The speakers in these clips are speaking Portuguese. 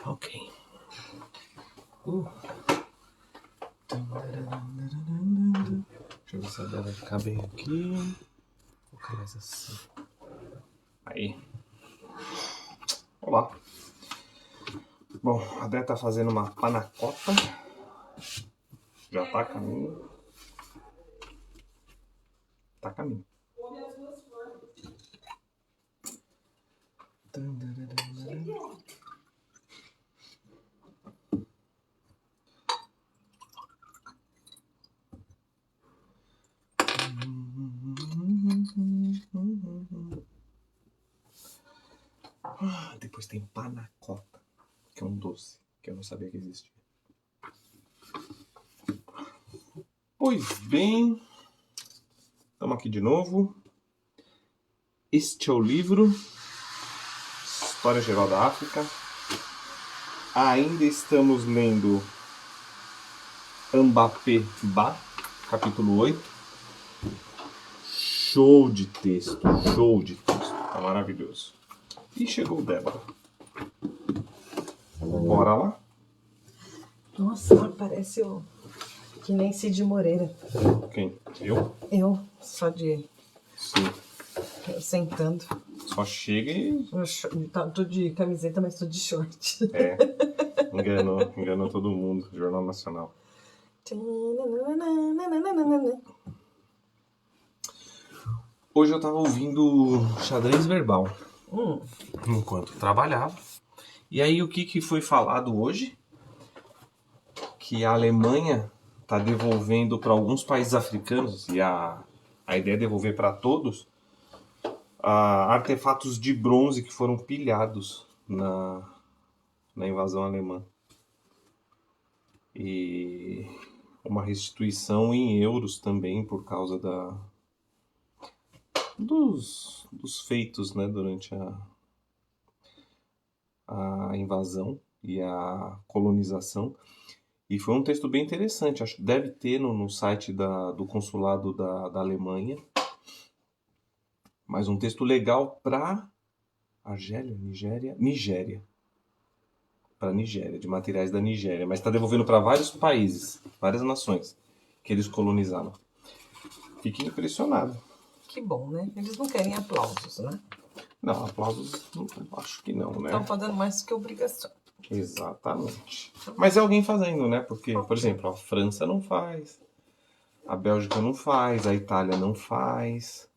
Ok. Deixa eu ver se a dela vai ficar bem aqui. Vou colocar mais assim. Aí. Olá. Bom, a Dé tá fazendo uma panacota. Já tá a caminho. Tá a caminho. Depois tem panacota, que é um doce, que eu não sabia que existia. Pois bem, estamos aqui de novo. Este é o livro História Geral da África. Ainda estamos lendo Mbappé Ba, capítulo 8. Show de texto, tá maravilhoso. E chegou o Débora. Bora lá? Nossa, parece que nem Cid Moreira. Quem? Eu? Eu, só de... Sim. Eu sentando. Só chega e... Tô de camiseta, mas tô de short. É, enganou todo mundo. Jornal Nacional. Hoje eu tava ouvindo xadrez verbal. Enquanto trabalhava. E aí o que foi falado hoje? Que a Alemanha tá devolvendo para alguns países africanos, e a ideia é devolver para todos, artefatos de bronze que foram pilhados na invasão alemã. E uma restituição em euros também por causa dos feitos, né, durante a invasão e a colonização. E foi um texto bem interessante, acho que deve ter no site do consulado da Alemanha. Mas um texto legal para Argélia, Nigéria. Para Nigéria, de materiais da Nigéria. Mas está devolvendo para vários países, várias nações que eles colonizaram. Fiquei impressionado. Que bom, né? Eles não querem aplausos, né? Não, aplausos, acho que não, né? Estão fazendo mais do que obrigação. Exatamente. Mas é alguém fazendo, né? Porque, por exemplo, a França não faz, a Bélgica não faz, a Itália não faz,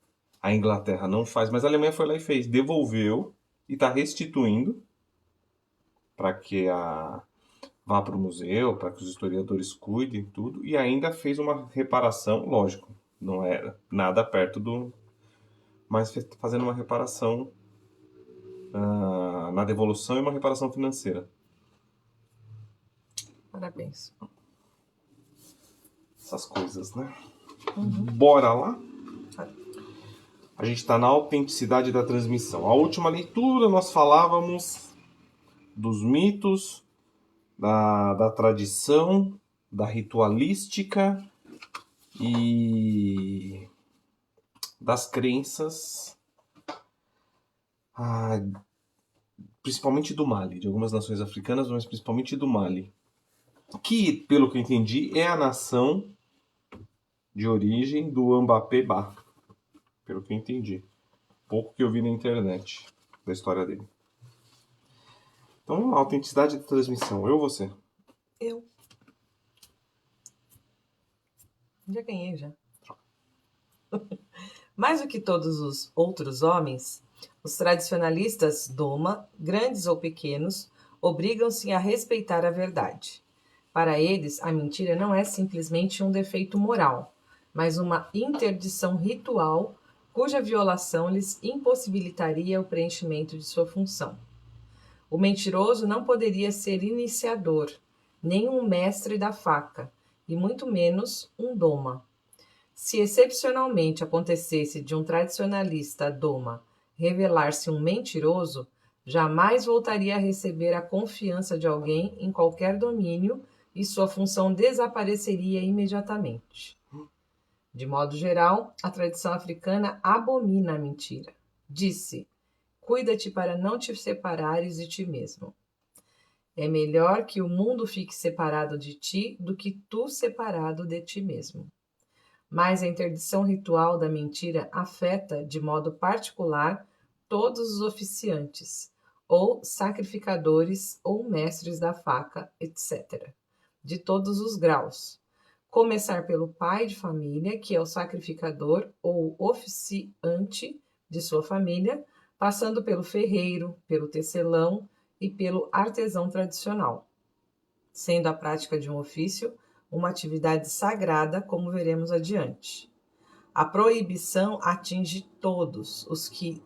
a Inglaterra não faz, mas a Alemanha foi lá e fez, devolveu e está restituindo para que vá para o museu, para que os historiadores cuidem tudo, e ainda fez uma reparação, lógico, não era nada perto do... mas fazendo uma reparação na devolução e uma reparação financeira. Parabéns. Essas coisas, né? Bora lá? A gente está na autenticidade da transmissão. A última leitura nós falávamos dos mitos, da tradição, da ritualística e das crenças, principalmente do Mali, de algumas nações africanas, mas principalmente do Mali, que, pelo que eu entendi, é a nação de origem do Mbappé Ba, pelo que eu entendi. Pouco que eu vi na internet da história dele. Então, a autenticidade da transmissão. Eu ou você? Eu. Já ganhei, já. Mais do que todos os outros homens, os tradicionalistas Doma, grandes ou pequenos, obrigam-se a respeitar a verdade. Para eles, a mentira não é simplesmente um defeito moral, mas uma interdição ritual cuja violação lhes impossibilitaria o preenchimento de sua função. O mentiroso não poderia ser iniciador, nem um mestre da faca, e muito menos um doma. Se excepcionalmente acontecesse de um tradicionalista doma revelar-se um mentiroso, jamais voltaria a receber a confiança de alguém em qualquer domínio e sua função desapareceria imediatamente. De modo geral, a tradição africana abomina a mentira. Disse: cuida-te para não te separares de ti mesmo. É melhor que o mundo fique separado de ti do que tu separado de ti mesmo. Mas a interdição ritual da mentira afeta, de modo particular, todos os oficiantes, ou sacrificadores, ou mestres da faca, etc., de todos os graus. Começar pelo pai de família, que é o sacrificador ou oficiante de sua família, passando pelo ferreiro, pelo tecelão e pelo artesão tradicional, sendo a prática de um ofício uma atividade sagrada, como veremos adiante. A proibição atinge todos os que,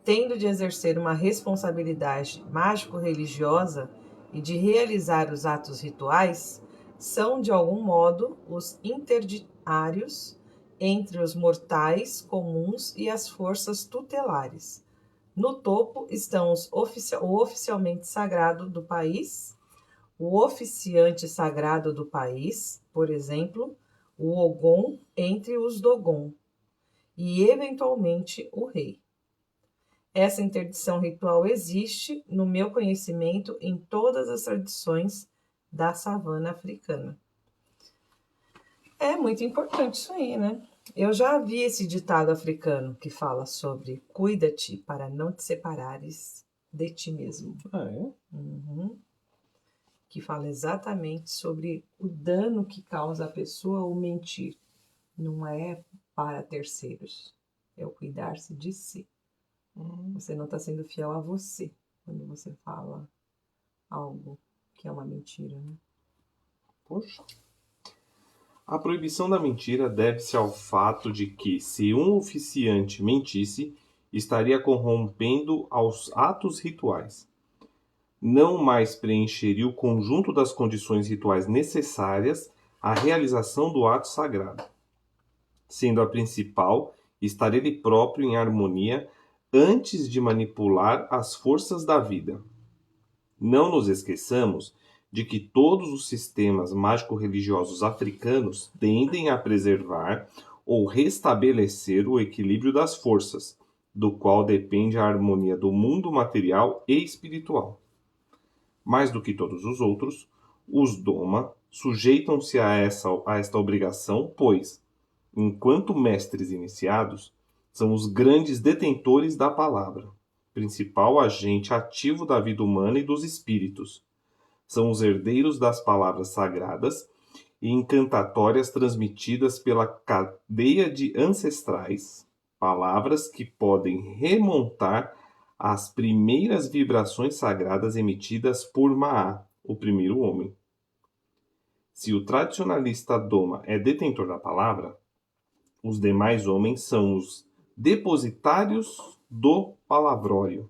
tendo de exercer uma responsabilidade mágico-religiosa e de realizar os atos rituais, são, de algum modo, os interditários entre os mortais comuns e as forças tutelares. No topo estão o oficialmente sagrado do país, o oficiante sagrado do país, por exemplo, o Ogum entre os Dogon, e, eventualmente, o rei. Essa interdição ritual existe, no meu conhecimento, em todas as tradições da savana africana. É muito importante isso aí, né? Eu já vi esse ditado africano que fala sobre cuida-te para não te separares de ti mesmo. Ah, é? Uhum. Que fala exatamente sobre o dano que causa a pessoa o mentir. Não é para terceiros, é o cuidar-se de si. Você não está sendo fiel a você quando você fala algo que é uma mentira, né? Poxa. A proibição da mentira deve-se ao fato de que, se um oficiante mentisse, estaria corrompendo aos atos rituais. Não mais preencheria o conjunto das condições rituais necessárias à realização do ato sagrado. Sendo a principal, estar ele próprio em harmonia antes de manipular as forças da vida. Não nos esqueçamos de que todos os sistemas mágico-religiosos africanos tendem a preservar ou restabelecer o equilíbrio das forças, do qual depende a harmonia do mundo material e espiritual. Mais do que todos os outros, os Doma sujeitam-se a esta obrigação, pois, enquanto mestres iniciados, são os grandes detentores da palavra, principal agente ativo da vida humana e dos espíritos. São os herdeiros das palavras sagradas e encantatórias transmitidas pela cadeia de ancestrais, palavras que podem remontar às primeiras vibrações sagradas emitidas por Maá, o primeiro homem. Se o tradicionalista Doma é detentor da palavra, os demais homens são os depositários do palavrório.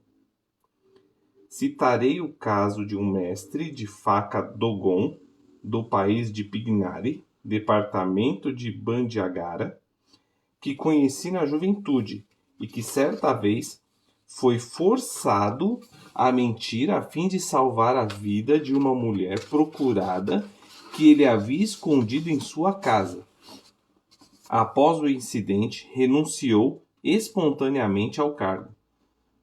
Citarei o caso de um mestre de faca Dogon, do país de Pignari, departamento de Bandiagara, que conheci na juventude e que certa vez foi forçado a mentir a fim de salvar a vida de uma mulher procurada que ele havia escondido em sua casa. Após o incidente, renunciou espontaneamente ao cargo,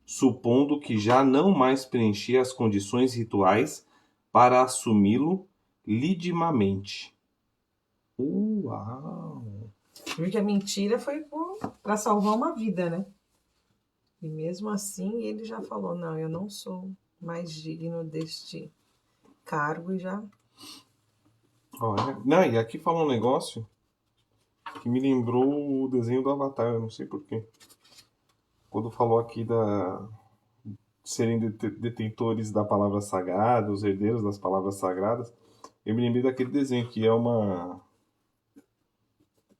supondo que já não mais preenchia as condições rituais para assumi-lo lidimamente. Uau! Porque a mentira foi para salvar uma vida, né? E mesmo assim ele já falou, não, eu não sou mais digno deste cargo e já... Olha, não, e aqui fala um negócio que me lembrou o desenho do Avatar, eu não sei porquê. Quando falou aqui da serem detentores da palavra sagrada, os herdeiros das palavras sagradas, eu me lembrei daquele desenho que é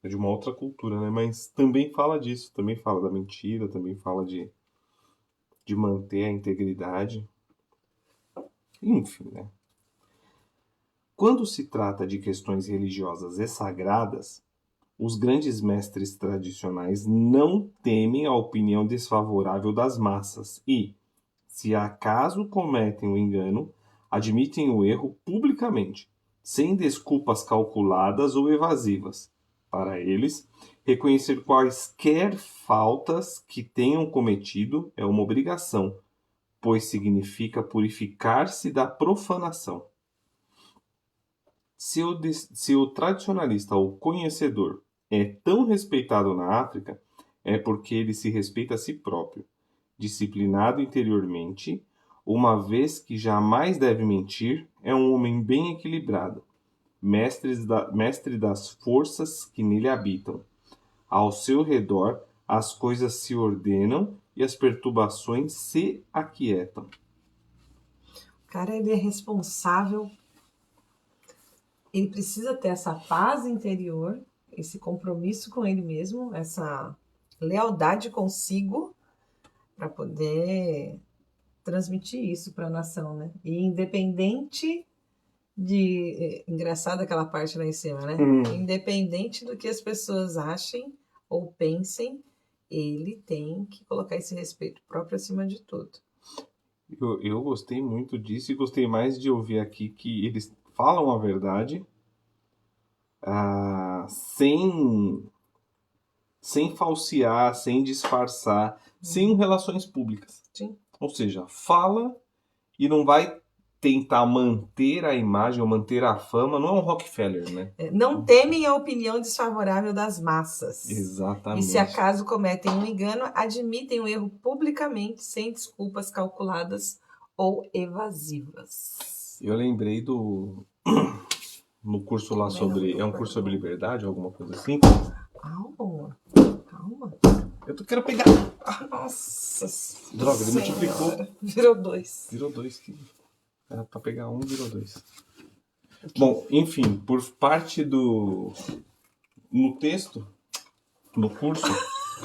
de uma outra cultura, né? Mas também fala disso, também fala da mentira, também fala de manter a integridade. Enfim, né? Quando se trata de questões religiosas e sagradas, os grandes mestres tradicionais não temem a opinião desfavorável das massas e, se acaso cometem o engano, admitem o erro publicamente, sem desculpas calculadas ou evasivas. Para eles, reconhecer quaisquer faltas que tenham cometido é uma obrigação, pois significa purificar-se da profanação. Se o tradicionalista ou conhecedor é tão respeitado na África, é porque ele se respeita a si próprio, disciplinado interiormente, uma vez que jamais deve mentir, é um homem bem equilibrado, mestre das forças que nele habitam. Ao seu redor, as coisas se ordenam e as perturbações se aquietam. O cara, ele é responsável, ele precisa ter essa paz interior, esse compromisso com ele mesmo, essa lealdade consigo, para poder transmitir isso para a nação, né? E independente de... Engraçado aquela parte lá em cima, né? Independente do que as pessoas achem ou pensem, ele tem que colocar esse respeito próprio acima de tudo. Eu gostei muito disso e gostei mais de ouvir aqui que eles falam a verdade sem falsear, sem disfarçar, sem relações públicas. Sim. Ou seja, fala e não vai tentar manter a imagem ou manter a fama. Não é um Rockefeller, né? Não temem a opinião desfavorável das massas. Exatamente. E se acaso cometem um engano, admitem o erro publicamente, sem desculpas calculadas ou evasivas. Eu lembrei no curso lá sobre... É um curso sobre liberdade, alguma coisa assim? Calma. Eu quero pegar... Nossa. Droga, ele multiplicou. Virou 2. Virou 2 quilos. Era pra pegar 1, virou 2. Bom, enfim, por parte do... No texto, no curso...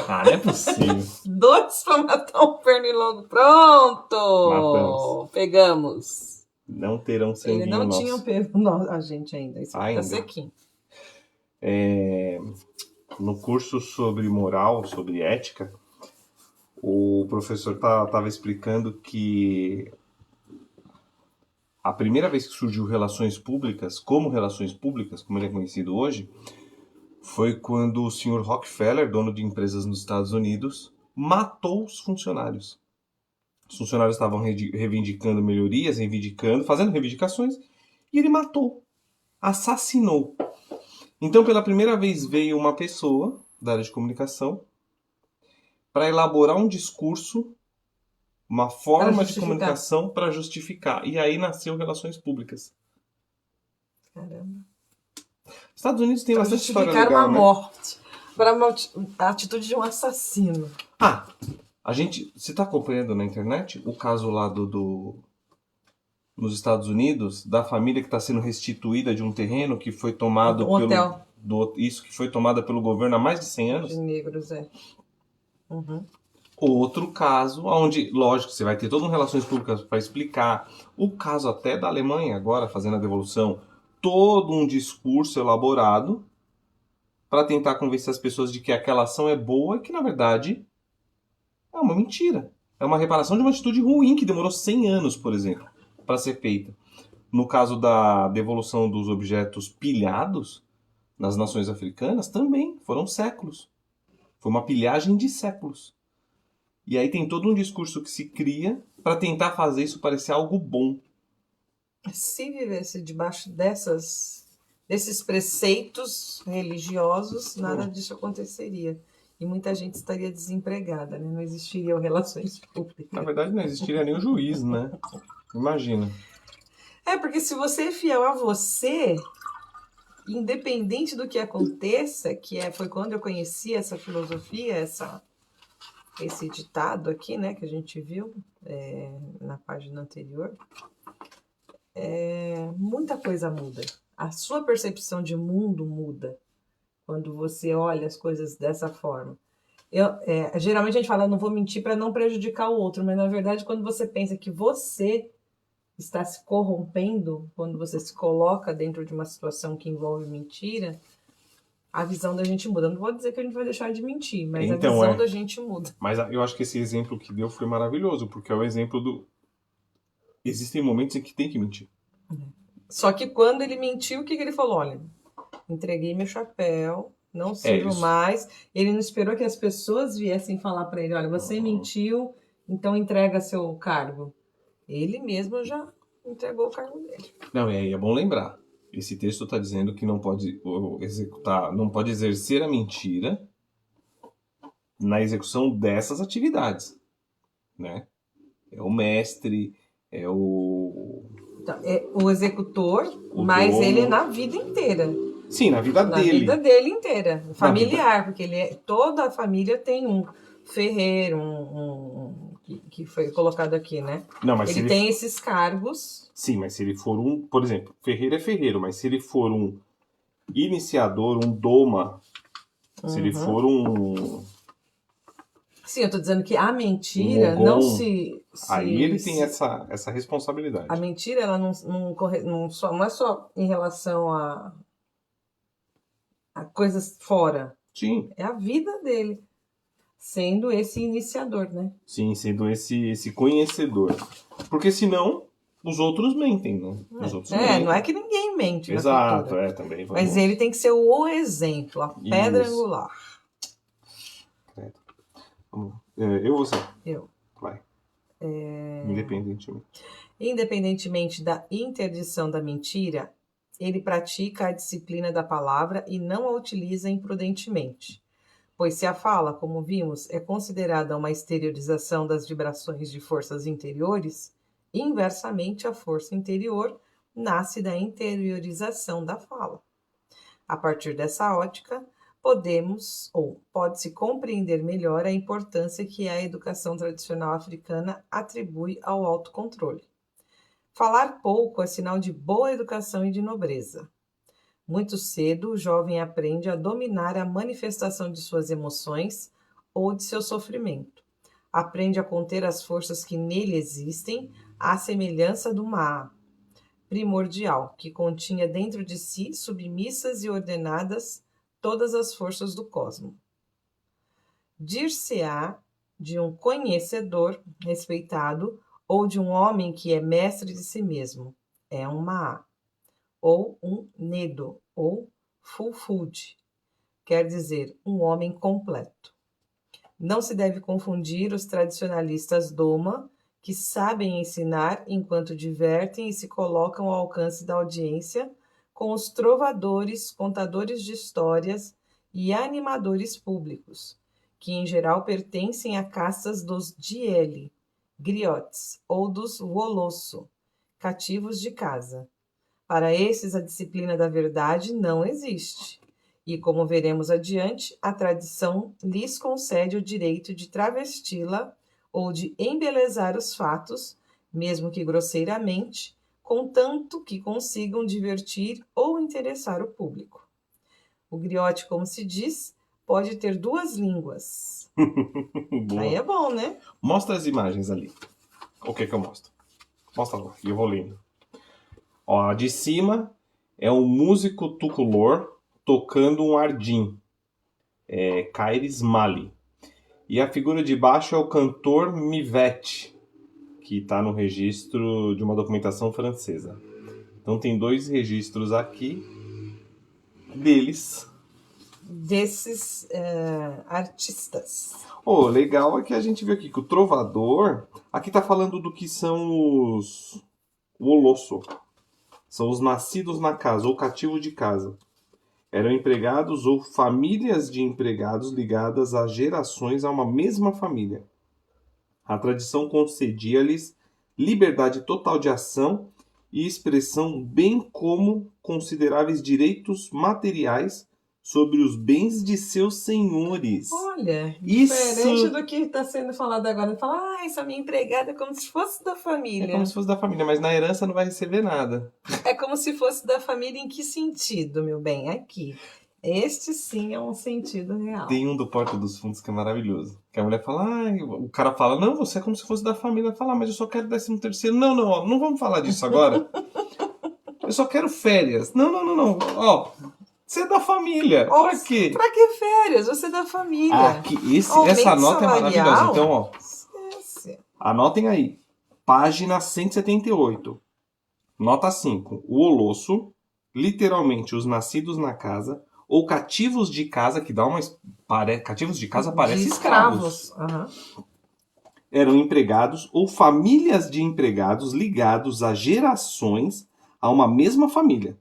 Ah, não é possível. 2 pra matar um pernilongo. Pronto! Matamos. Pegamos. Não terão sanguinho Ele não nosso. tinha um pelo a gente ainda. Isso Ainda. tá sequinho. No curso sobre moral, sobre ética, o professor estava explicando que a primeira vez que surgiu relações públicas, como ele é conhecido hoje, foi quando o senhor Rockefeller, dono de empresas nos Estados Unidos, matou os funcionários. Os funcionários estavam reivindicando melhorias, fazendo reivindicações, e ele matou, assassinou. Então, pela primeira vez, veio uma pessoa da área de comunicação para elaborar um discurso, uma forma de comunicação para justificar. E aí nasceu Relações Públicas. Caramba. Estados Unidos tem bastante história legal, justificar uma né? morte. Para a atitude de um assassino. Você está acompanhando na internet o caso lá nos Estados Unidos, da família que está sendo restituída de um terreno que foi tomado hotel. Que foi tomada pelo governo há mais de 100 anos? De negros, Uhum. Outro caso, onde, lógico, você vai ter todas as relações públicas para explicar. O caso até da Alemanha, agora, fazendo a devolução, todo um discurso elaborado para tentar convencer as pessoas de que aquela ação é boa e que, na verdade, é uma mentira. É uma reparação de uma atitude ruim que demorou 100 anos, por exemplo, para ser feita. No caso da devolução dos objetos pilhados nas nações africanas, também foram séculos. Foi uma pilhagem de séculos. E aí tem todo um discurso que se cria para tentar fazer isso parecer algo bom. Se vivesse debaixo desses preceitos religiosos, nada disso aconteceria. E muita gente estaria desempregada, né? Não existiriam relações públicas. Na verdade, não existiria nem o juiz, né? Imagina. Porque se você é fiel a você, independente do que aconteça, foi quando eu conheci essa filosofia, esse ditado aqui, né, que a gente viu na página anterior, muita coisa muda. A sua percepção de mundo muda quando você olha as coisas dessa forma. Geralmente a gente fala, não vou mentir para não prejudicar o outro, mas na verdade quando você pensa que você está se corrompendo, quando você se coloca dentro de uma situação que envolve mentira, a visão da gente muda. Não vou dizer que a gente vai deixar de mentir, mas então, a visão da gente muda. Mas eu acho que esse exemplo que deu foi maravilhoso, porque é o exemplo do... Existem momentos em que tem que mentir. Só que quando ele mentiu, o que ele falou? Olha, entreguei meu chapéu, não sirvo mais. Ele não esperou que as pessoas viessem falar para ele, olha, você mentiu Então entrega seu cargo. Ele mesmo já entregou o cargo dele. Não, e aí é bom lembrar. Esse texto está dizendo que não pode executar, não pode exercer a mentira na execução dessas atividades, né? É o mestre, é o Então, é o executor, O mas dono. ele na vida inteira. Sim, na vida Na dele. vida dele inteira. Familiar, porque toda a família tem um ferreiro, que foi colocado aqui, né? Não, mas Ele tem esses cargos. Sim, mas se ele for um, por exemplo, ferreiro é ferreiro, mas se ele for um iniciador, um doma, se ele for um Sim, eu tô dizendo que a mentira Logon, não se. aí ele tem essa responsabilidade. A mentira, ela não é só em relação a coisas fora. Sim. É a vida dele, sendo esse iniciador, né? Sim, sendo esse conhecedor. Porque senão os outros mentem, né? Os outros mentem. Não é que ninguém mente. Exato, também. Vamos... Mas ele tem que ser o exemplo, a pedra angular. Eu ou você? Eu. Vai. Independentemente. Independentemente da interdição da mentira, ele pratica a disciplina da palavra e não a utiliza imprudentemente. Pois se a fala, como vimos, é considerada uma exteriorização das vibrações de forças interiores, inversamente a força interior nasce da interiorização da fala. A partir dessa ótica, pode-se compreender melhor a importância que a educação tradicional africana atribui ao autocontrole. Falar pouco é sinal de boa educação e de nobreza. Muito cedo, o jovem aprende a dominar a manifestação de suas emoções ou de seu sofrimento. Aprende a conter as forças que nele existem, à semelhança do Maa, primordial, que continha dentro de si, submissas e ordenadas, todas as forças do cosmos. Dir-se-á de um conhecedor respeitado ou de um homem que é mestre de si mesmo, é um Maa, ou um Nedo, ou Fulfulde, quer dizer, um homem completo. Não se deve confundir os tradicionalistas Doma, que sabem ensinar enquanto divertem e se colocam ao alcance da audiência, com os trovadores, contadores de histórias e animadores públicos, que em geral pertencem a castas dos Diele, griotes, ou dos Wolosso, cativos de casa. Para esses, a disciplina da verdade não existe. E, como veremos adiante, a tradição lhes concede o direito de travesti-la ou de embelezar os fatos, mesmo que grosseiramente, contanto que consigam divertir ou interessar o público. O griote, como se diz, pode ter duas línguas. Aí é bom, né? Mostra as imagens ali. O que eu mostro? Mostra lá, e eu vou lendo. Ó, a de cima é um músico tuculor tocando um ardim, Kairis Mali. E a figura de baixo é o cantor Mivete, que está no registro de uma documentação francesa. Então tem dois registros aqui desses artistas. O legal é que a gente vê aqui que o trovador, aqui está falando do que são os Wolosso. São os nascidos na casa, ou cativos de casa. Eram empregados ou famílias de empregados ligadas a gerações a uma mesma família. A tradição concedia-lhes liberdade total de ação e expressão, bem como consideráveis direitos materiais sobre os bens de seus senhores. Olha, diferente do que está sendo falado agora. Fala, essa minha empregada é como se fosse da família. É como se fosse da família, mas na herança não vai receber nada. É como se fosse da família em que sentido, meu bem? Aqui. Este sim é um sentido real. Tem um do Porta dos Fundos que é maravilhoso. Que a mulher fala, o cara fala, não, você é como se fosse da família. Fala, mas eu só quero 13º. Não vamos falar disso agora. Eu só quero férias. Não. Ó, você é da família. Pra quê? Pra que férias? Você é da família. Essa nota salarial, é maravilhosa. Então, ó. Esquece. Anotem aí. Página 178. Nota 5. O Wolosso, literalmente os nascidos na casa, ou cativos de casa, que dá uma... Cativos de casa parece escravos. Uhum. eram empregados ou famílias de empregados ligados a gerações a uma mesma família.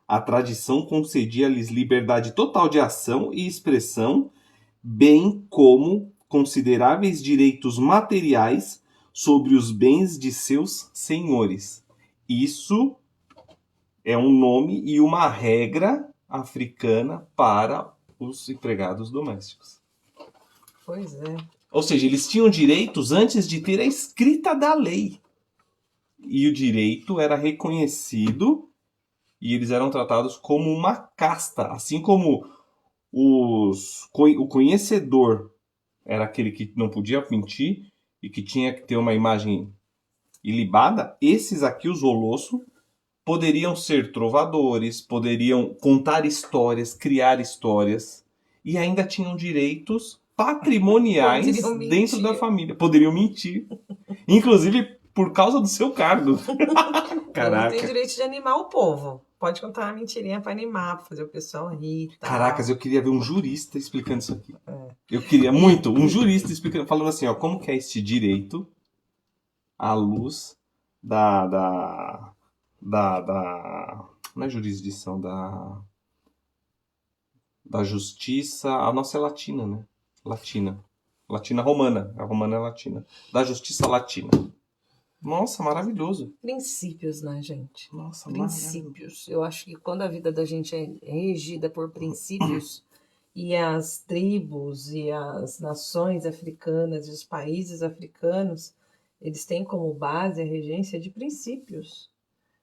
A tradição concedia-lhes liberdade total de ação e expressão, bem como consideráveis direitos materiais sobre os bens de seus senhores. Isso é um nome e uma regra africana para os empregados domésticos. Pois é. Ou seja, eles tinham direitos antes de ter a escrita da lei. E o direito era reconhecido e eles eram tratados como uma casta. Assim como o conhecedor era aquele que não podia mentir e que tinha que ter uma imagem ilibada, esses aqui, os Olosso, poderiam ser trovadores, poderiam contar histórias, criar histórias e ainda tinham direitos patrimoniais dentro da família. Poderiam mentir. Inclusive por causa do seu cargo. Caraca. Tem direito de animar o povo. Pode contar uma mentirinha pra animar, pra fazer o pessoal rir. Tal. Caracas, eu queria ver um jurista explicando isso aqui. Eu queria muito um jurista explicando, falando assim, ó, como que é este direito à luz da não é jurisdição, da justiça, a nossa é latina, né? Latina romana, a romana é latina. Da justiça latina. Nossa, maravilhoso. Princípios, né, gente? Nossa, princípios. Eu acho que quando a vida da gente é regida por princípios e as tribos e as nações africanas e os países africanos, eles têm como base a regência de princípios.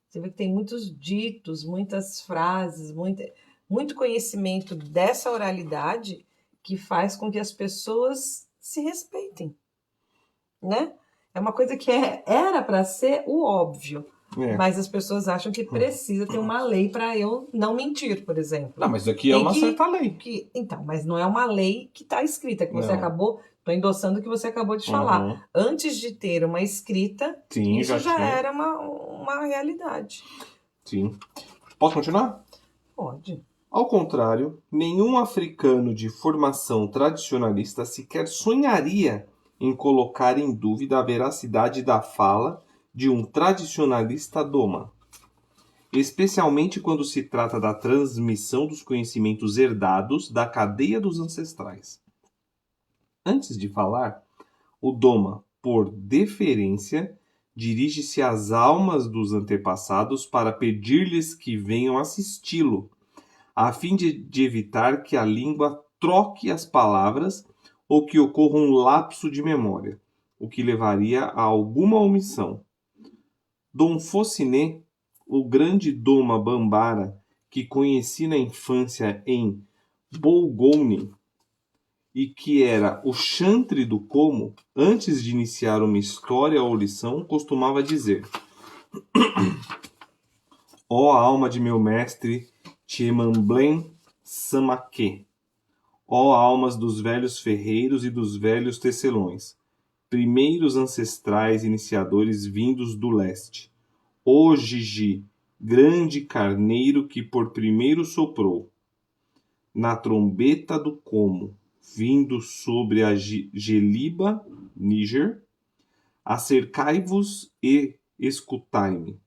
Você vê que tem muitos ditos, muitas frases, muito conhecimento dessa oralidade que faz com que as pessoas se respeitem, né? É uma coisa que era para ser o óbvio, mas as pessoas acham que precisa ter uma lei para eu não mentir, por exemplo. Não, mas aqui é uma certa lei. Então, mas não é uma lei que está escrita, que você acabou... Estou endossando o que você acabou de falar. Antes de ter uma escrita, sim, isso já era uma realidade. Sim. Posso continuar? Pode. Ao contrário, nenhum africano de formação tradicionalista sequer sonharia em colocar em dúvida a veracidade da fala de um tradicionalista doma, especialmente quando se trata da transmissão dos conhecimentos herdados da cadeia dos ancestrais. Antes de falar, o doma, por deferência, dirige-se às almas dos antepassados para pedir-lhes que venham assisti-lo, a fim de evitar que a língua troque as palavras ou que ocorra um lapso de memória, o que levaria a alguma omissão. Dom Fociné, o grande doma Bambara, que conheci na infância em Bolgone, e que era o chantre do como, antes de iniciar uma história ou lição, costumava dizer: ó alma de meu mestre Tiemamblem Samaquê, ó almas dos velhos ferreiros e dos velhos tecelões, primeiros ancestrais iniciadores vindos do leste, ó Gigi, grande carneiro que por primeiro soprou, na trombeta do como, vindo sobre a Geliba, Níger, acercai-vos e escutai-me.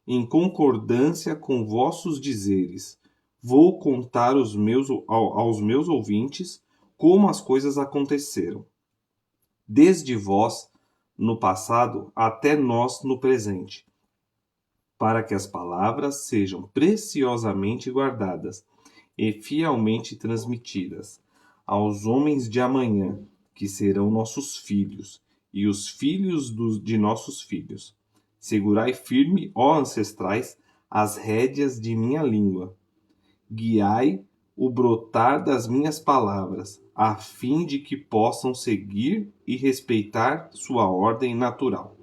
Em concordância com vossos dizeres, vou contar aos meus ouvintes como as coisas aconteceram, desde vós no passado até nós no presente, para que as palavras sejam preciosamente guardadas e fielmente transmitidas aos homens de amanhã, que serão nossos filhos, e os filhos de nossos filhos. Segurai firme, ó ancestrais, as rédeas de minha língua. Guiai o brotar das minhas palavras, a fim de que possam seguir e respeitar sua ordem natural.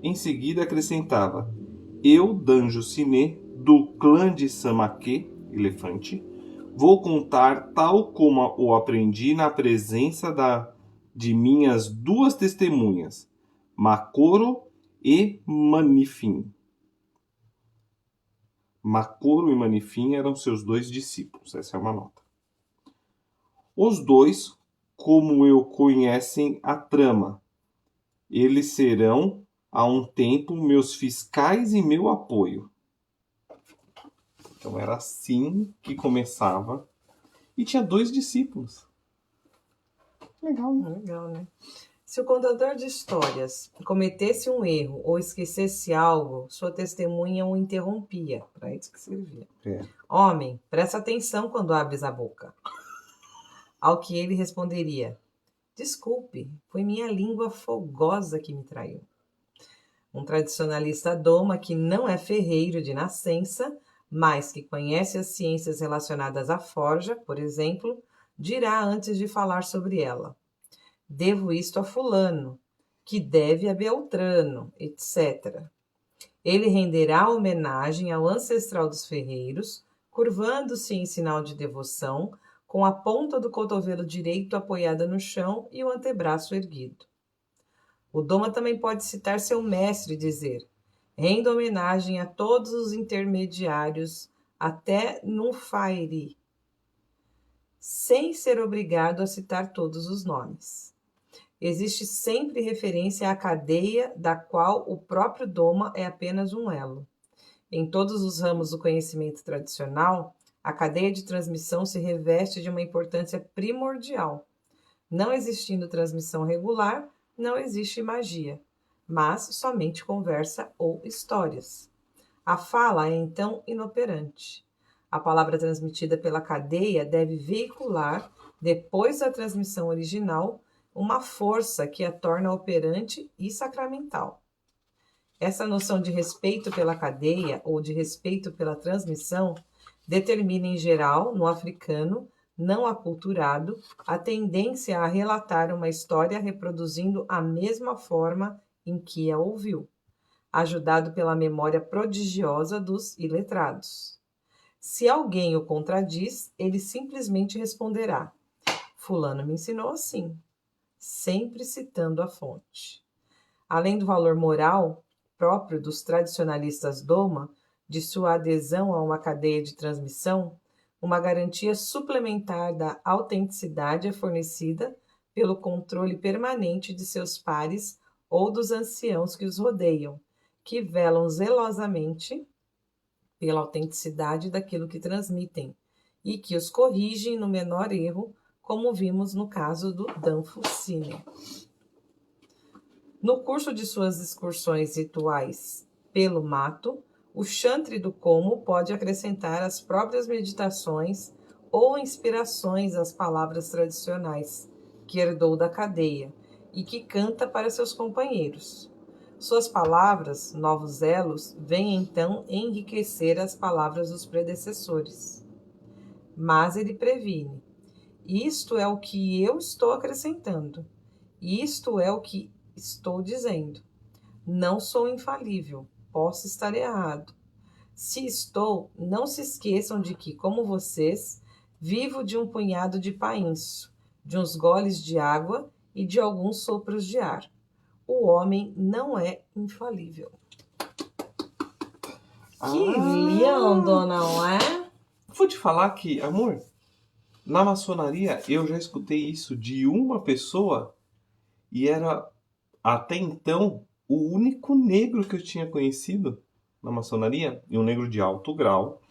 Em seguida acrescentava: eu, Danjo Siné, do clã de Samaquê, elefante, vou contar tal como o aprendi na presença de minhas duas testemunhas, Macoro e Manifim. Macoro e Manifim eram seus dois discípulos, essa é uma nota. Os dois como eu conhecem a trama. Eles serão, há um tempo, meus fiscais e meu apoio. Então era assim que começava. E tinha 2 discípulos. Legal, né? Legal, né? Se o contador de histórias cometesse um erro ou esquecesse algo, sua testemunha o interrompia. Para isso que servia. Homem, presta atenção quando abres a boca. Ao que ele responderia: desculpe, foi minha língua fogosa que me traiu. Um tradicionalista doma que não é ferreiro de nascença, mas que conhece as ciências relacionadas à forja, por exemplo, dirá antes de falar sobre ela: devo isto a fulano, que deve a Beltrano, etc. Ele renderá homenagem ao ancestral dos ferreiros, curvando-se em sinal de devoção, com a ponta do cotovelo direito apoiada no chão e o antebraço erguido. O doma também pode citar seu mestre e dizer: rendo homenagem a todos os intermediários até Nufairi, sem ser obrigado a citar todos os nomes. Existe sempre referência à cadeia da qual o próprio doma é apenas um elo. Em todos os ramos do conhecimento tradicional, a cadeia de transmissão se reveste de uma importância primordial. Não existindo transmissão regular, não existe magia, mas somente conversa ou histórias. A fala é então inoperante. A palavra transmitida pela cadeia deve veicular, depois da transmissão original, uma força que a torna operante e sacramental. Essa noção de respeito pela cadeia ou de respeito pela transmissão determina, em geral, no africano não aculturado, a tendência a relatar uma história reproduzindo a mesma forma em que a ouviu, ajudado pela memória prodigiosa dos iletrados. Se alguém o contradiz, ele simplesmente responderá: fulano me ensinou assim, sempre citando a fonte. Além do valor moral próprio dos tradicionalistas doma, de sua adesão a uma cadeia de transmissão, uma garantia suplementar da autenticidade é fornecida pelo controle permanente de seus pares ou dos anciãos que os rodeiam, que velam zelosamente pela autenticidade daquilo que transmitem e que os corrigem no menor erro, como vimos no caso do Danfo Cine. No curso de suas excursões rituais pelo mato, o chantre do como pode acrescentar as próprias meditações ou inspirações às palavras tradicionais que herdou da cadeia e que canta para seus companheiros. Suas palavras, novos elos, vêm então enriquecer as palavras dos predecessores. Mas ele previne: isto é o que eu estou acrescentando, isto é o que estou dizendo. Não sou infalível, posso estar errado. Se estou, não se esqueçam de que, como vocês, vivo de um punhado de painço, de uns goles de água e de alguns sopros de ar. O homem não é infalível. Que lindo, não é? Vou te falar que, amor, na maçonaria eu já escutei isso de uma pessoa e era, até então, o único negro que eu tinha conhecido na maçonaria, e um negro de alto grau,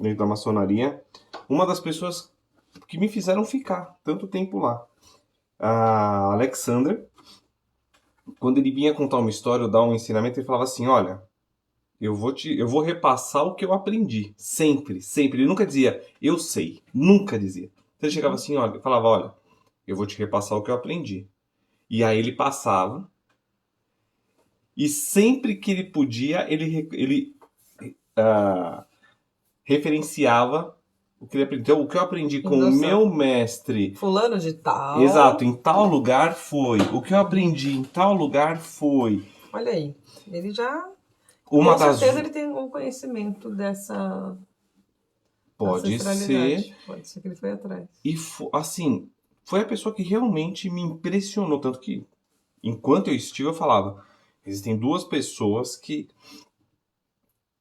dentro da maçonaria, uma das pessoas que me fizeram ficar tanto tempo lá. A Alexander, quando ele vinha contar uma história ou dar um ensinamento, ele falava assim: olha, eu vou repassar o que eu aprendi. Sempre, sempre. Ele nunca dizia, eu sei. Nunca dizia. Então ele chegava assim, olha, falava, olha, eu vou te repassar o que eu aprendi. E aí ele passava. E sempre que ele podia, ele referenciava o que ele aprendeu. Então, o que eu aprendi com o meu mestre... fulano de tal. Exato, em tal lugar foi. O que eu aprendi em tal lugar foi. Olha aí, ele já... Com certeza ele tem um conhecimento dessa... Pode ser. Pode ser que ele foi atrás. E, assim, foi a pessoa que realmente me impressionou. Tanto que, enquanto eu estive, eu falava... Existem 2 pessoas que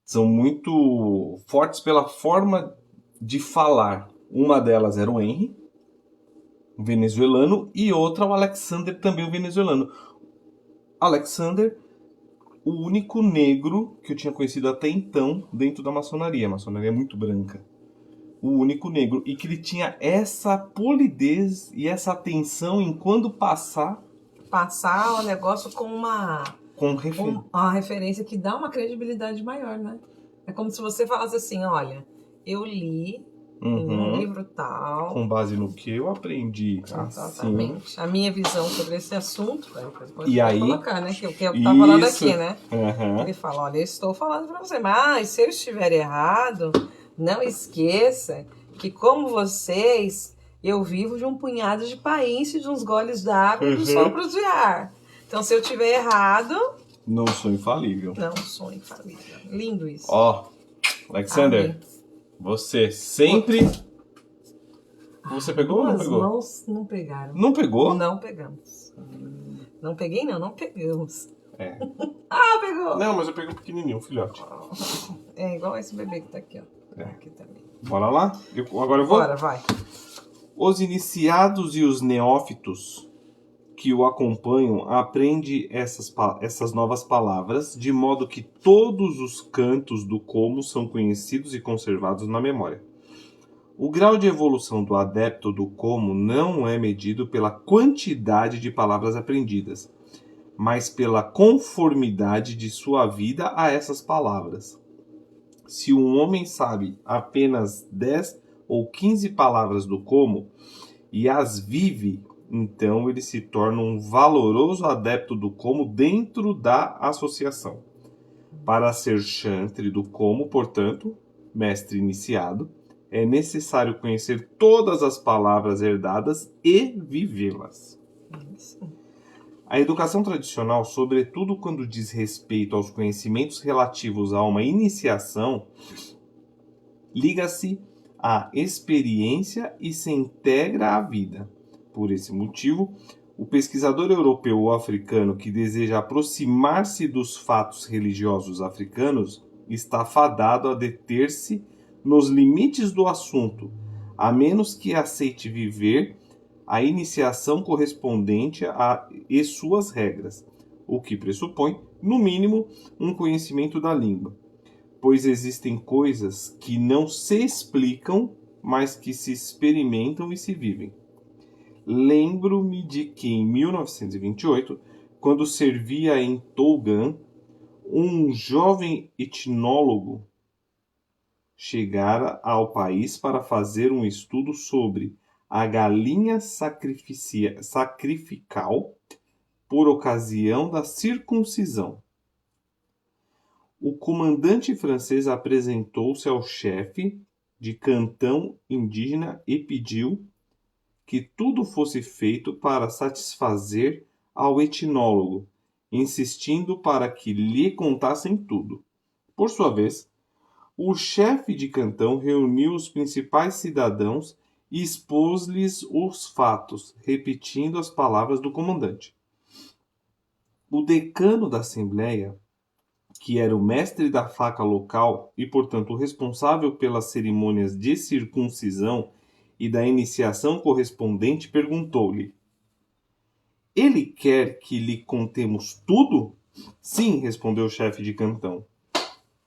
são muito fortes pela forma de falar. Uma delas era o Henry. um venezuelano, e outra o Alexander, também um venezuelano. Alexander, o único negro que eu tinha conhecido até então dentro da maçonaria. A maçonaria é muito branca. O único negro. E que ele tinha essa polidez e essa atenção em quando passar Passar o negócio com com referência. uma referência que dá uma credibilidade maior, né? É como se você falasse assim, olha, eu li em um livro tal. Com base no que eu aprendi. Exatamente. Assim. A minha visão sobre esse assunto, E aí, colocar, né? Que é o que eu tava falando aqui, né? Uhum. Ele fala, olha, eu estou falando para você, mas se eu estiver errado, não esqueça que como vocês, eu vivo de um punhado de país, de uns goles d'água e dos sopros de ar. Então, se eu estiver errado... Não sou infalível. Não sou infalível. Lindo isso. Ó, Alexander, amém. Você sempre... Você pegou ou não pegou? As mãos não pegaram. Não pegou? Não pegamos. Não peguei, não pegamos. É. Ah, pegou! Não, mas eu peguei um pequenininho, um filhote. É igual esse bebê que tá aqui, ó. É. Aqui também. Bora lá? Agora eu vou? Bora, vai. Os iniciados e os neófitos que o acompanham aprendem essas novas palavras, de modo que todos os cantos do como são conhecidos e conservados na memória. O grau de evolução do adepto do como não é medido pela quantidade de palavras aprendidas, mas pela conformidade de sua vida a essas palavras. Se um homem sabe apenas 10 ou 15 palavras do como e as vive, então ele se torna um valoroso adepto do como dentro da associação. Para ser chantre do como, portanto, mestre iniciado, é necessário conhecer todas as palavras herdadas e vivê-las. A educação tradicional, sobretudo quando diz respeito aos conhecimentos relativos a uma iniciação, liga-se à experiência e se integra à vida. Por esse motivo, o pesquisador europeu ou africano que deseja aproximar-se dos fatos religiosos africanos está fadado a deter-se nos limites do assunto, a menos que aceite viver a iniciação correspondente e suas regras, o que pressupõe, no mínimo, um conhecimento da língua, pois existem coisas que não se explicam, mas que se experimentam e se vivem. Lembro-me de que em 1928, quando servia em Tougan, um jovem etnólogo chegara ao país para fazer um estudo sobre a galinha sacrificial por ocasião da circuncisão. O comandante francês apresentou-se ao chefe de cantão indígena e pediu que tudo fosse feito para satisfazer ao etnólogo, insistindo para que lhe contassem tudo. Por sua vez, o chefe de cantão reuniu os principais cidadãos e expôs-lhes os fatos, repetindo as palavras do comandante. O decano da assembleia, que era o mestre da faca local e, portanto, o responsável pelas cerimônias de circuncisão e da iniciação correspondente, perguntou-lhe: ele quer que lhe contemos tudo? Sim, respondeu o chefe de cantão.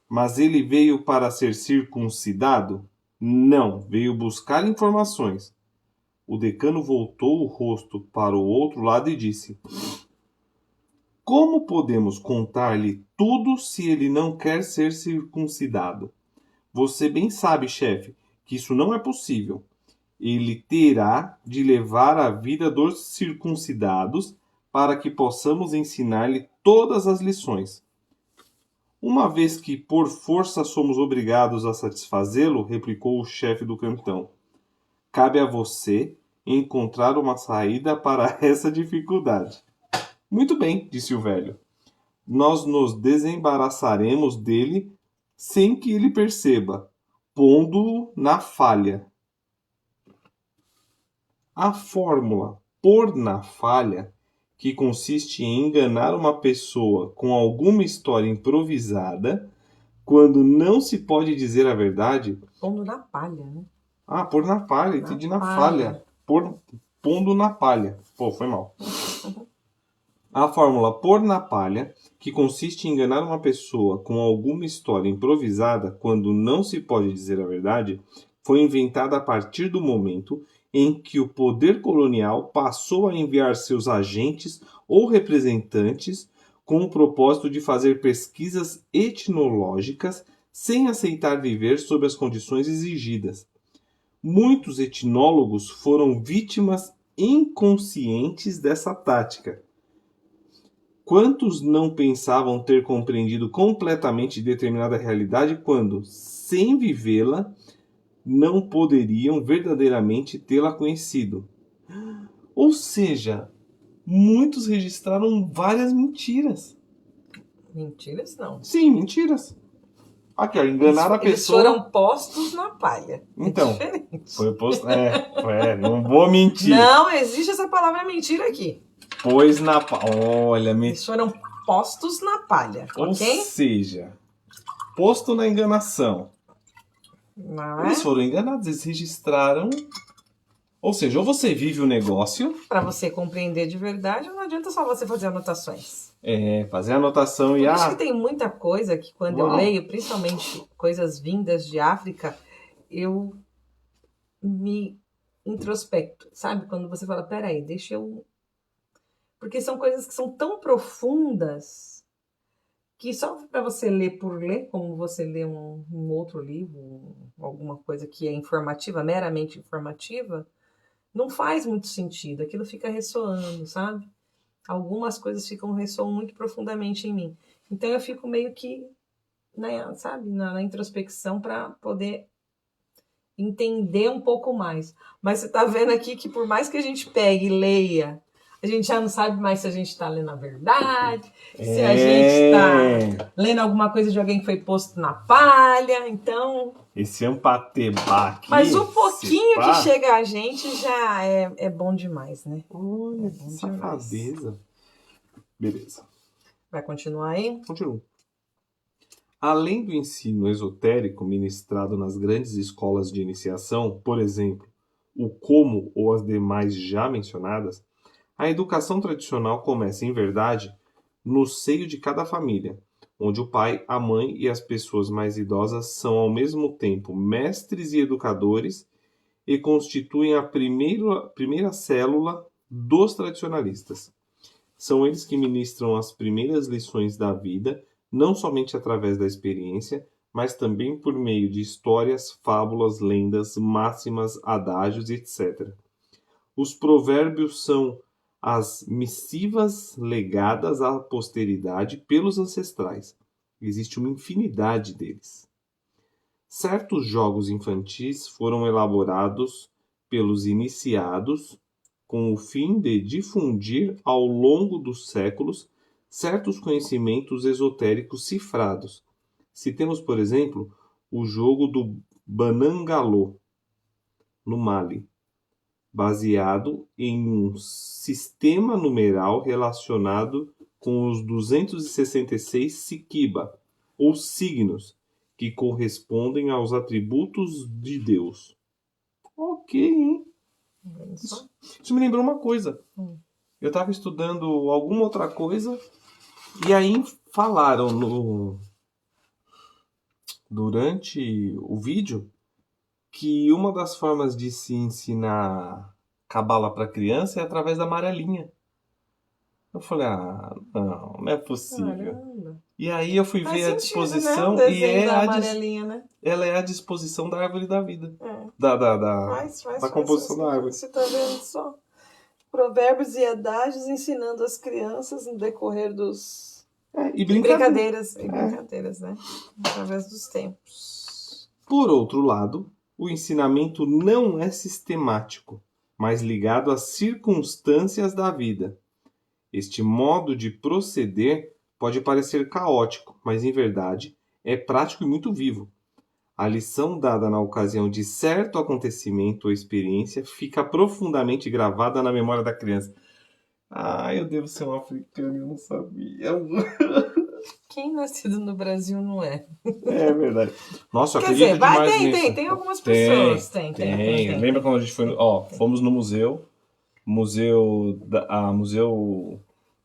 Mas ele veio para ser circuncidado? Não, veio buscar informações. O decano voltou o rosto para o outro lado e disse: como podemos contar-lhe tudo se ele não quer ser circuncidado? Você bem sabe, chefe, que isso não é possível. Ele terá de levar a vida dos circuncidados para que possamos ensinar-lhe todas as lições. Uma vez que por força somos obrigados a satisfazê-lo, replicou o chefe do cantão, cabe a você encontrar uma saída para essa dificuldade. Muito bem, disse o velho. Nós nos desembaraçaremos dele sem que ele perceba, pondo-o na falha. A fórmula pôr na falha, que consiste em enganar uma pessoa com alguma história improvisada, quando não se pode dizer a verdade... Pondo na palha, né? Ah, pôr na palha, entendi na falha. Pôr pondo na palha. Pô, foi mal. A fórmula pôr na palha, que consiste em enganar uma pessoa com alguma história improvisada quando não se pode dizer a verdade, foi inventada a partir do momento em que o poder colonial passou a enviar seus agentes ou representantes com o propósito de fazer pesquisas etnológicas sem aceitar viver sob as condições exigidas. Muitos etnólogos foram vítimas inconscientes dessa tática. Quantos não pensavam ter compreendido completamente determinada realidade quando, sem vivê-la, não poderiam verdadeiramente tê-la conhecido? Ou seja, muitos registraram várias mentiras. Mentiras não. Sim, mentiras. Aqui, ó, enganar a Eles pessoa. foram postos na palha. Então, É diferente. foi posto. Não vou mentir. Não existe essa palavra mentira aqui. Pôs na palha. Olha, Eles foram postos na palha, Ou ok? seja, posto na enganação. Não é? Eles foram enganados, eles registraram. Ou seja, ou você vive o negócio. Para você compreender de verdade, não adianta só você fazer anotações. Fazer anotação Por e. isso que tem muita coisa que quando eu leio, principalmente coisas vindas de África, eu me introspecto, sabe? Quando você fala, peraí, deixa eu... Porque são coisas que são tão profundas que só para você ler por ler, como você lê um outro livro, alguma coisa que é informativa, meramente informativa, não faz muito sentido. Aquilo fica ressoando, sabe? Algumas coisas ressoam muito profundamente em mim. Então eu fico meio que, né, sabe, na introspecção para poder entender um pouco mais. Mas você tá vendo aqui que por mais que a gente pegue e leia, a gente já não sabe mais se a gente está lendo a verdade, se a gente está lendo alguma coisa de alguém que foi posto na palha, então... Esse ampatebá aqui... Mas o pouquinho que chega a gente já é bom demais, né? Olha, que safadeza. Beleza. Vai continuar aí? Continua. Além do ensino esotérico ministrado nas grandes escolas de iniciação, por exemplo, o como ou as demais já mencionadas, a educação tradicional começa, em verdade, no seio de cada família, onde o pai, a mãe e as pessoas mais idosas são ao mesmo tempo mestres e educadores e constituem a primeira célula dos tradicionalistas. São eles que ministram as primeiras lições da vida, não somente através da experiência, mas também por meio de histórias, fábulas, lendas, máximas, adágios, etc. Os provérbios são as missivas legadas à posteridade pelos ancestrais. Existe uma infinidade deles. Certos jogos infantis foram elaborados pelos iniciados com o fim de difundir ao longo dos séculos certos conhecimentos esotéricos cifrados. Citemos, por exemplo, o jogo do Banangalô, no Mali, baseado em um sistema numeral relacionado com os 266 Sikiba, ou signos, que correspondem aos atributos de Deus. Ok, hein? Isso me lembrou uma coisa. Eu estava estudando alguma outra coisa e aí falaram durante o vídeo que uma das formas de se ensinar cabala para criança é através da amarelinha. Eu falei, não é possível. Caramba. E aí eu fui ver a disposição, né? e ela é a disposição da árvore da vida. Da composição da árvore. Você tá vendo só? Provérbios e adágios ensinando as crianças no decorrer dos... E brincadeiras, né? Através dos tempos. Por outro lado, o ensinamento não é sistemático, mas ligado às circunstâncias da vida. Este modo de proceder pode parecer caótico, mas em verdade é prático e muito vivo. A lição dada na ocasião de certo acontecimento ou experiência fica profundamente gravada na memória da criança. Eu devo ser um africano, eu não sabia. Quem nascido no Brasil não é? É verdade. Nossa, eu Quer acredito dizer, demais nisso. tem algumas pessoas. Tem. Lembra quando a gente foi... fomos no museu Museu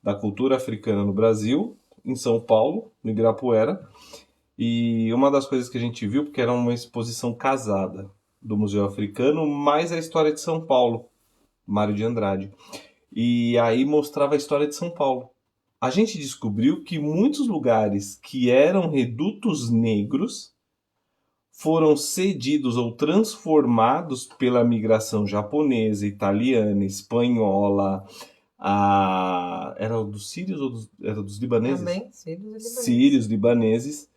da Cultura Africana no Brasil, em São Paulo, no Ibirapuera. E uma das coisas que a gente viu, porque era uma exposição casada do Museu Africano, mais a história de São Paulo, Mário de Andrade. E aí mostrava a história de São Paulo. A gente descobriu que muitos lugares que eram redutos negros foram cedidos ou transformados pela migração japonesa, italiana, espanhola. Era dos sírios ou era dos libaneses? Também, sírios e libaneses. Sírios, libaneses.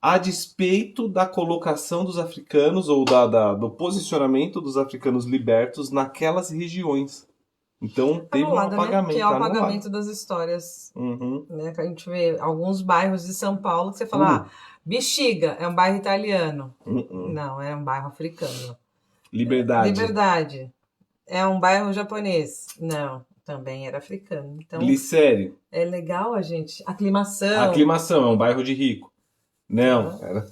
A despeito da colocação dos africanos ou do posicionamento dos africanos libertos naquelas regiões. Então teve um apagamento. Né? Que é o apagamento das histórias. Uhum. Né? Que a gente vê alguns bairros de São Paulo que você fala, Bexiga é um bairro italiano. Não, é um bairro africano. Liberdade é um bairro japonês. Não, também era africano. Então, Glicério. É legal a gente. Aclimação é um bairro de rico. Não, era.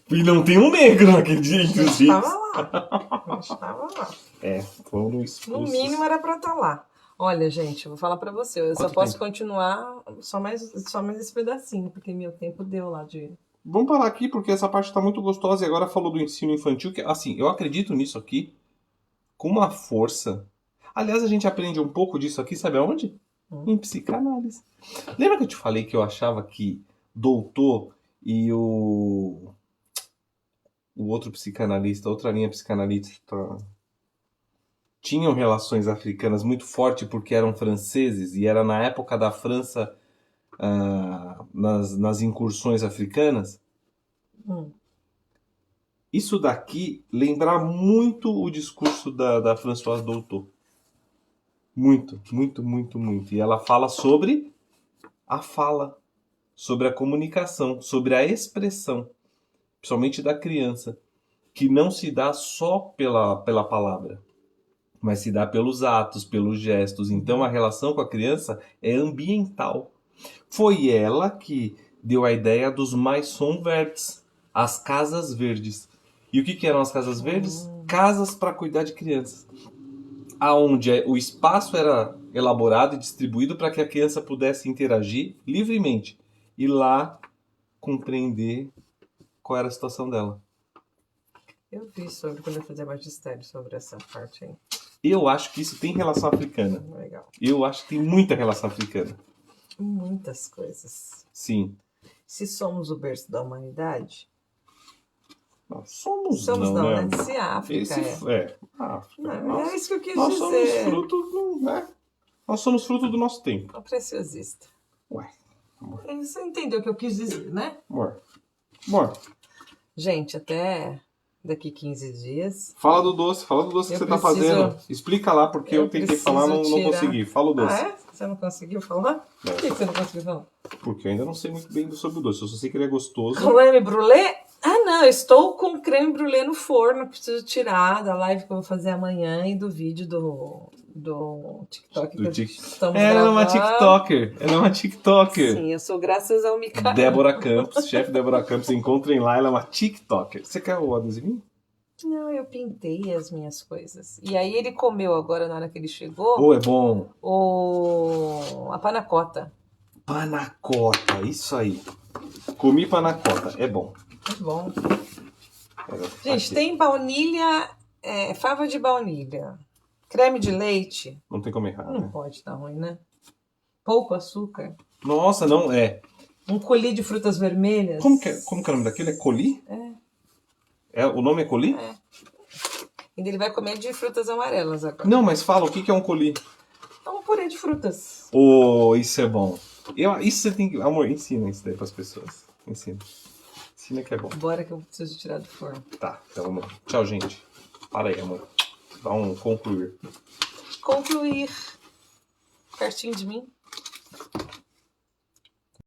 E não tem um negro naquele dia entre os ricos. Estava lá. Foram expulsos. No mínimo era pra estar lá. Olha, gente, eu vou falar pra você. Eu só posso continuar só mais esse pedacinho, porque meu tempo deu lá de... Vamos parar aqui, porque essa parte tá muito gostosa. E agora falou do ensino infantil, que, assim, eu acredito nisso aqui com uma força. Aliás, a gente aprende um pouco disso aqui, sabe aonde? Em psicanálise. Lembra que eu te falei que eu achava que doutor e o outro psicanalista, outra linha psicanalista, tinham relações africanas muito fortes porque eram franceses e era na época da França, nas incursões africanas? Isso daqui lembra muito o discurso da Françoise Doutor. Muito, muito, muito, muito. E ela fala sobre a fala, sobre a comunicação, sobre a expressão, principalmente da criança, que não se dá só pela palavra, mas se dá pelos atos, pelos gestos. Então a relação com a criança é ambiental. Foi ela que deu a ideia dos maisons verts, as casas verdes. E o que eram as casas verdes? Casas para cuidar de crianças. Aonde o espaço era elaborado e distribuído para que a criança pudesse interagir livremente. E lá compreender qual era a situação dela. Eu vi quando eu fazia magistério sobre essa parte aí. Eu acho que isso tem relação africana. Legal. Eu acho que tem muita relação africana. Muitas coisas. Sim. Se somos o berço da humanidade... Nós somos não, né? Se a África África. Não, é isso que eu quis nós dizer. Somos fruto, né? Nós somos fruto do nosso tempo. O preciosista. Ué. Amor. Você entendeu o que eu quis dizer, né? Amor. Gente, até daqui 15 dias. Fala do doce que você tá fazendo. Explica lá, porque eu tentei falar, não consegui. Fala o doce. Ah, é? Você não conseguiu falar? Por que você não conseguiu falar? Porque eu ainda não sei muito bem sobre o doce. Eu só sei que ele é gostoso. Creme brulee? Não, eu estou com creme brulee no forno. Preciso tirar da live que eu vou fazer amanhã e do vídeo do TikTok. Ela é uma TikToker. Sim, eu sou graças ao Micael. Débora Campos, chefe Débora Campos. Encontrem lá, ela é uma TikToker. Você quer o adesivinho? Não, eu pintei as minhas coisas. E aí ele comeu agora, na hora que ele chegou... é bom. A panacota. Panacota, isso aí. Comi panacota, é bom. É bom. Gente, tem baunilha, fava de baunilha, creme de leite. Não tem como errar, Não pode estar ruim, né? Pouco açúcar. Nossa, não é. Um coulis de frutas vermelhas. Como que é o nome daquilo? É coulis? O nome é coulis? E ele vai comer de frutas amarelas agora. Não, mas fala, o que é um coulis? É um purê de frutas. Isso é bom. Isso você tem que... Amor, ensina isso daí pras pessoas. Ensina que é bom. Bora que eu preciso tirar do forno. Tá, então vamos lá. Tchau, gente. Para aí, amor. Dá um concluir. Concluir. Pertinho de mim.